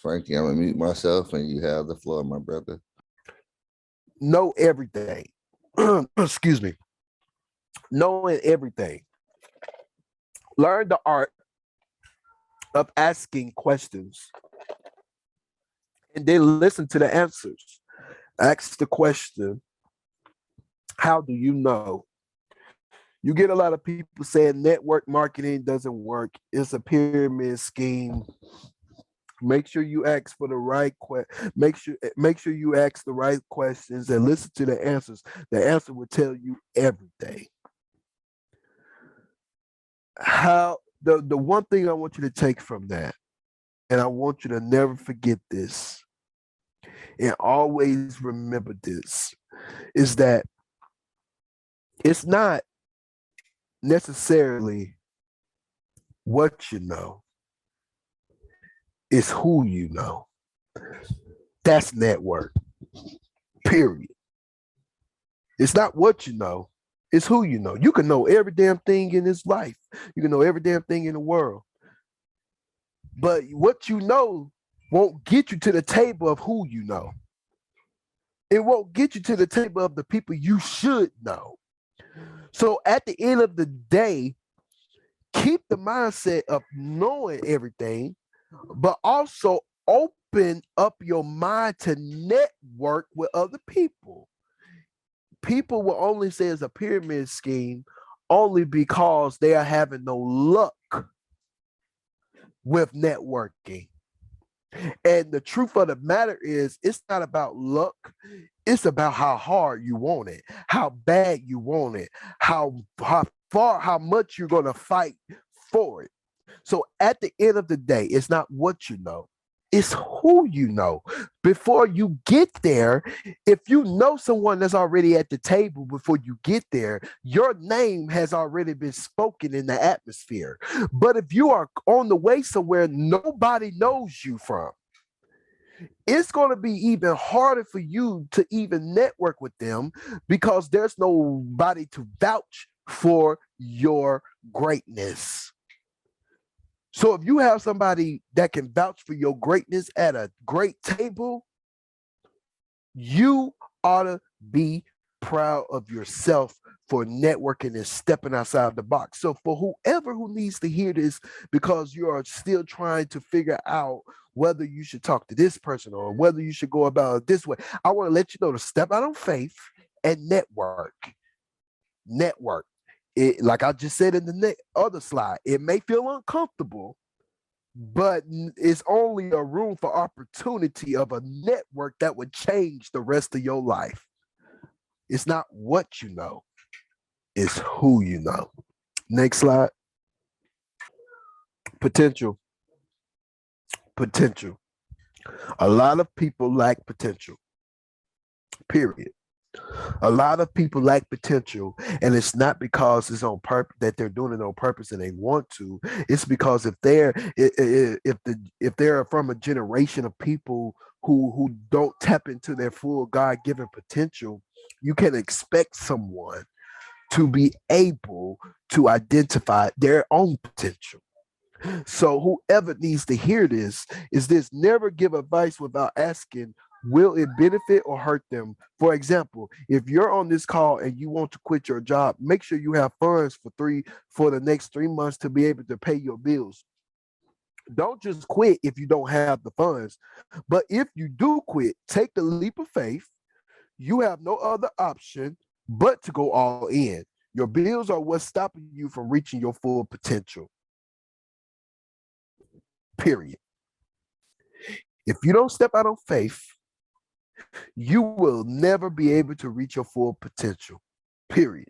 Frankie, I'm gonna mute myself and you have the floor, my brother. Know everything. Excuse me. Knowing everything. Learn the art of asking questions and then listen to the answers. Ask the question, how do you know? You get a lot of people saying network marketing doesn't work. It's a pyramid scheme. Make sure you ask for the right make sure you ask the right questions and listen to the answers. The answer will tell you everything. How the one thing I want you to take from that, and I want you to never forget this, and always remember this, is that it's not necessarily what you know, it's who you know. That's network, period. It's not what you know, it's who you know. You can know every damn thing in this life, you can know every damn thing in the world, but what you know won't get you to the table of who you know. It won't get you to the table of the people you should know. So at the end of the day, keep the mindset of knowing everything, but also open up your mind to network with other people. People will only say it's a pyramid scheme only because they are having no luck with networking. And the truth of the matter is, it's not about luck. It's about how hard you want it, how bad you want it, how much you're going to fight for it. So at the end of the day, it's not what you know, it's who you know. Before you get there, if you know someone that's already at the table before you get there, your name has already been spoken in the atmosphere. But if you are on the way somewhere nobody knows you from, it's going to be even harder for you to even network with them because there's nobody to vouch for your greatness. So if you have somebody that can vouch for your greatness at a great table, you ought to be proud of yourself for networking and stepping outside the box. So for whoever who needs to hear this, because you are still trying to figure out whether you should talk to this person or whether you should go about it this way, I want to let you know to step out on faith and network. Network. It, like I just said in the other slide, it may feel uncomfortable, but it's only a room for opportunity of a network that would change the rest of your life. It's not what you know, it's who you know. Next slide. Potential. Potential. A lot of people lack potential, period. A lot of people lack potential, and it's not because it's on purpose that they're doing it on purpose and they want to. It's because if they're from a generation of people who don't tap into their full God given potential, you can expect someone to be able to identify their own potential. So whoever needs to hear this is this: never give advice without asking, will it benefit or hurt them? For example, if you're on this call and you want to quit your job, make sure you have funds for the next 3 months to be able to pay your bills. Don't just quit if you don't have the funds. But if you do quit, take the leap of faith. You have no other option but to go all in. Your bills are what's stopping you from reaching your full potential. Period. If you don't step out on faith, you will never be able to reach your full potential. Period.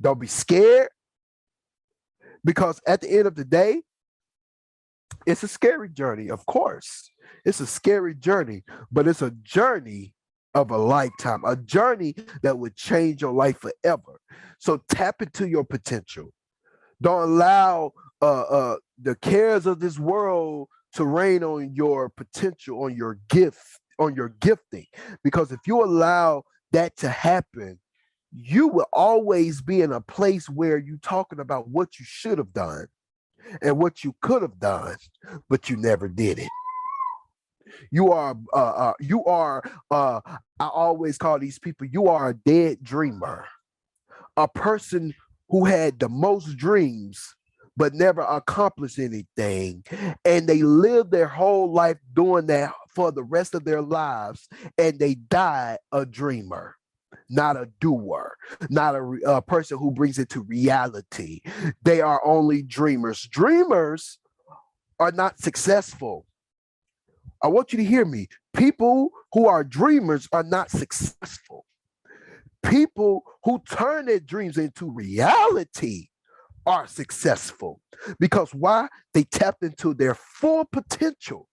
Don't be scared, because at the end of the day, it's a scary journey, of course. It's a scary journey, but it's a journey of a lifetime, a journey that would change your life forever. So tap into your potential. Don't allow the cares of this world to reign on your potential, on your gift, on your gifting. Because if you allow that to happen, you will always be in a place where you're talking about what you should have done and what you could have done, but you never did it. You are I always call these people, you are a dead dreamer, a person who had the most dreams but never accomplished anything. And they lived their whole life doing that for the rest of their lives. And they died a dreamer, not a doer, not a person who brings it to reality. They are only dreamers. Dreamers are not successful. I want you to hear me. People who are dreamers are not successful. People who turn their dreams into reality are successful. Because why? They tapped into their full potential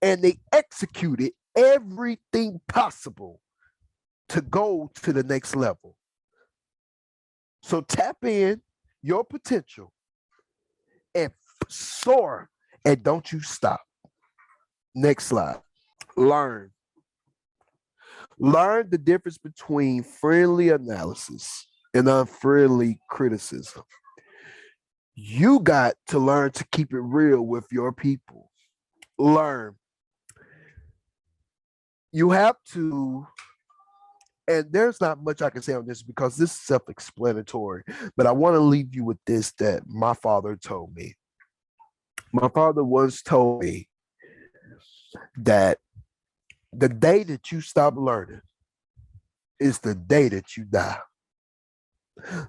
and they executed everything possible to go to the next level. So tap in your potential and soar, and don't you stop. Next slide. Learn. Learn the difference between friendly analysis and unfriendly criticism. You got to learn to keep it real with your people. Learn. You have to, and there's not much I can say on this because this is self-explanatory, but I want to leave you with this that my father told me. My father once told me that the day that you stop learning is the day that you die.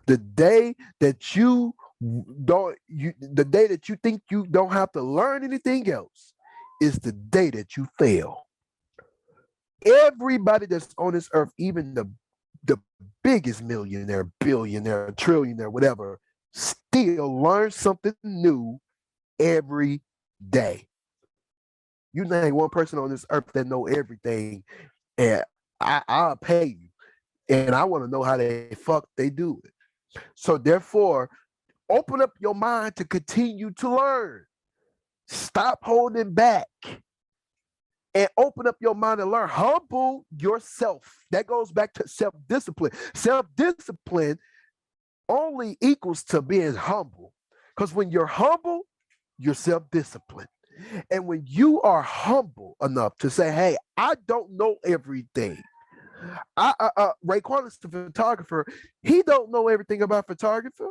The day that the day that you think you don't have to learn anything else is the day that you fail. Everybody that's on this earth, even the biggest millionaire, billionaire, trillionaire, whatever, still learn something new every day. You name one person on this earth that know everything, and I'll pay you. And I want to know how they do it. So therefore, open up your mind to continue to learn. Stop holding back and open up your mind and learn. Humble yourself. That goes back to self-discipline. Self-discipline only equals to being humble. Because when you're humble, you're self-disciplined. And when you are humble enough to say, hey, I don't know everything. Raekwon is the photographer. He don't know everything about photography.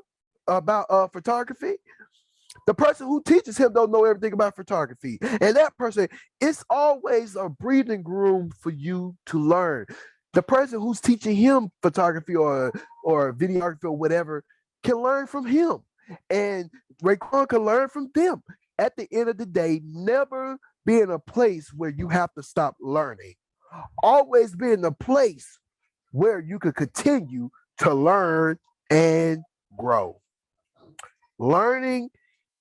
The person who teaches him don't know everything about photography. And that person, it's always a breathing room for you to learn. The person who's teaching him photography or videography or whatever can learn from him. And Raekwon can learn from them. At the end of the day, never be in a place where you have to stop learning. Always be in a place where you can continue to learn and grow. Learning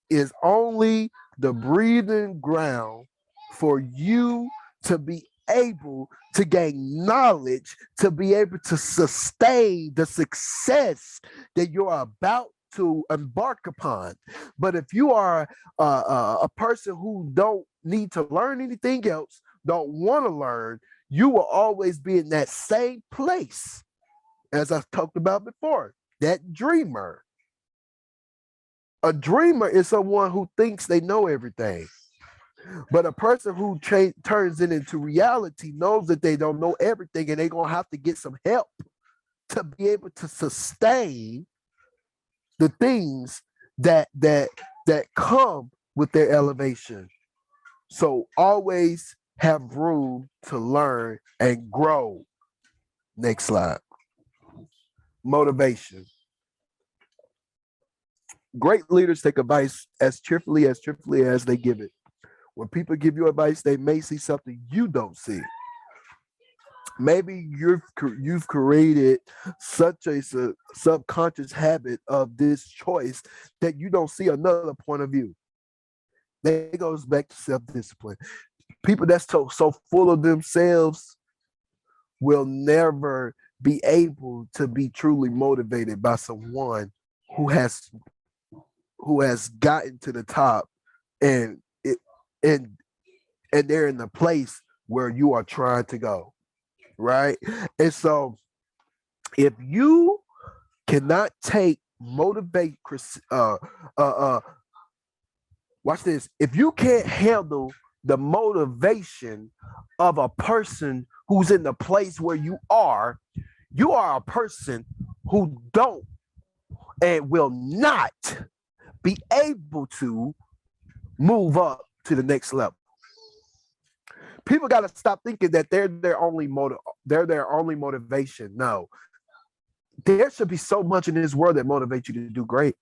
is only the breathing ground for you to be able to gain knowledge, to be able to sustain the success that you're about to embark upon. But if you are a person who don't need to learn anything else, don't want to learn, you will always be in that same place as I talked about before, that dreamer. A dreamer is someone who thinks they know everything. But a person who turns it into reality knows that they don't know everything and they're going to have to get some help to be able to sustain the things that come with their elevation. So always have room to learn and grow. Next slide. Motivation. Great leaders take advice as cheerfully as they give it. When people give you advice, they may see something you don't see. Maybe you've created such a subconscious habit of this choice that you don't see another point of view. That goes back to self-discipline. People that's so full of themselves will never be able to be truly motivated by someone who has gotten to the top and they're in the place where you are trying to go, right? And so if you cannot take watch this. If you can't handle the motivation of a person who's in the place where you are a person who don't and will not be able to move up to the next level. People got to stop thinking that they're their only motivation. No, there should be so much in this world that motivates you to do great.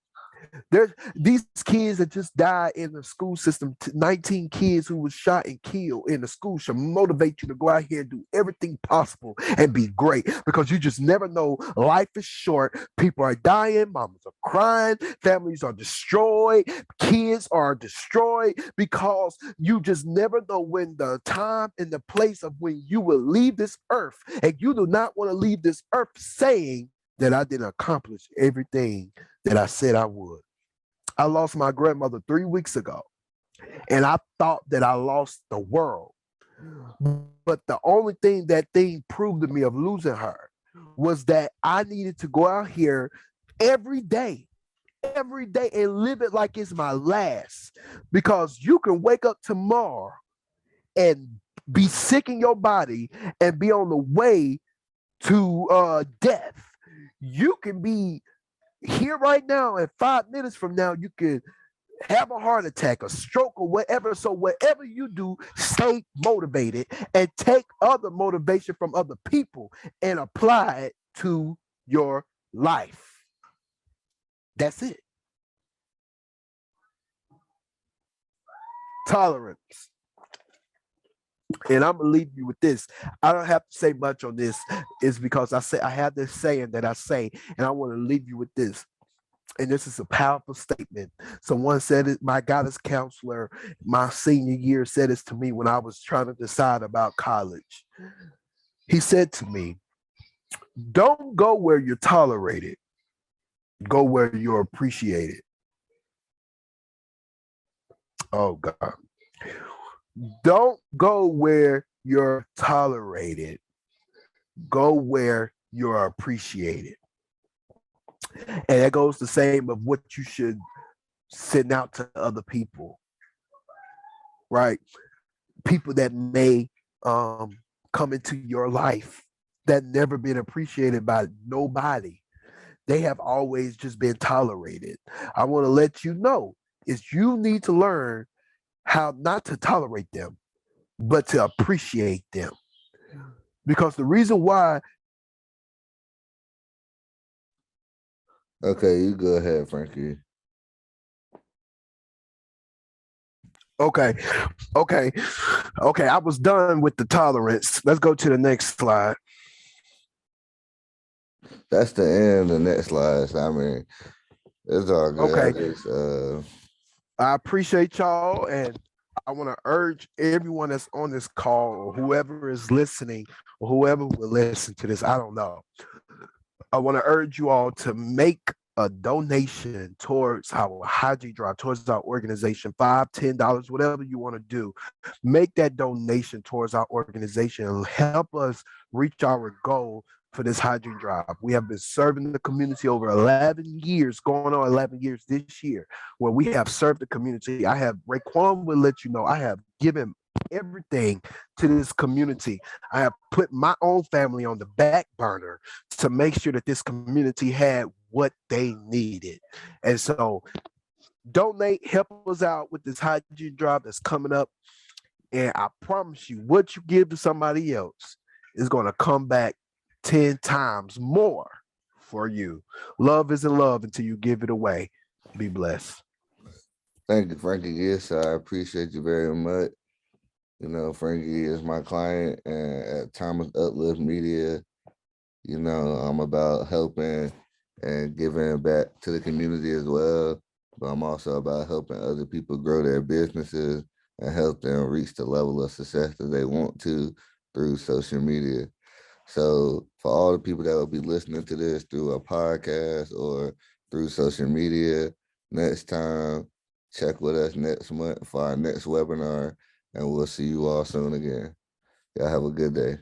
There's these kids that just died in the school system, 19 kids who was shot and killed in the school should motivate you to go out here and do everything possible and be great, because you just never know. Life is short. People are dying. Mamas are crying. Families are destroyed. Kids are destroyed, because you just never know when the time and the place of when you will leave this earth. And you do not want to leave this earth saying that I didn't accomplish everything that I said I would. I lost my grandmother 3 weeks ago, and I thought that I lost the world. But the only thing that thing proved to me of losing her was that I needed to go out here every day, and live it like it's my last. Because you can wake up tomorrow and be sick in your body and be on the way to death. You can be here right now, and 5 minutes from now, you could have a heart attack, a stroke, or whatever. So whatever you do, stay motivated and take other motivation from other people and apply it to your life. That's it. Tolerance. And I'm gonna leave you with this. I don't have to say much on this. Is because I have this saying that I say, and I want to leave you with this. And this is a powerful statement. Someone said it. My guidance counselor, my senior year, said this to me when I was trying to decide about college. He said to me, "Don't go where you're tolerated. Go where you're appreciated." Oh God. Don't go where you're tolerated. Go where you're appreciated. And that goes the same of what you should send out to other people, right? People that may come into your life that never been appreciated by nobody. They have always just been tolerated. I want to let you know is you need to learn how not to tolerate them, but to appreciate them. Because the reason why. Okay, you go ahead, Frankie. Okay. I was done with the tolerance. Let's go to the next slide. That's the end. The next slide. I mean, it's all good. Okay. I appreciate y'all, and I want to urge everyone that's on this call, or whoever is listening, or whoever will listen to this, I don't know. I want to urge you all to make a donation towards our hygiene drive, towards our organization, $5, $10, whatever you want to do. Make that donation towards our organization and help us reach our goal for this hygiene drive. We have been serving the community over 11 years, going on 11 years this year, where we have served the community. Raekwon will let you know, I have given everything to this community. I have put my own family on the back burner to make sure that this community had what they needed. And so donate, help us out with this hygiene drive that's coming up. And I promise you, what you give to somebody else is going to come back 10 times more for you. Love isn't love until you give it away. Be blessed. Thank you, Frankie. Yes, I appreciate you very much. You know, Frankie is my client, and at Thomas Uplift Media, you know, I'm about helping and giving back to the community as well. But I'm also about helping other people grow their businesses and help them reach the level of success that they want to through social media. So for all the people that will be listening to this through a podcast or through social media, next time, check with us next month for our next webinar, and we'll see you all soon again. Y'all have a good day.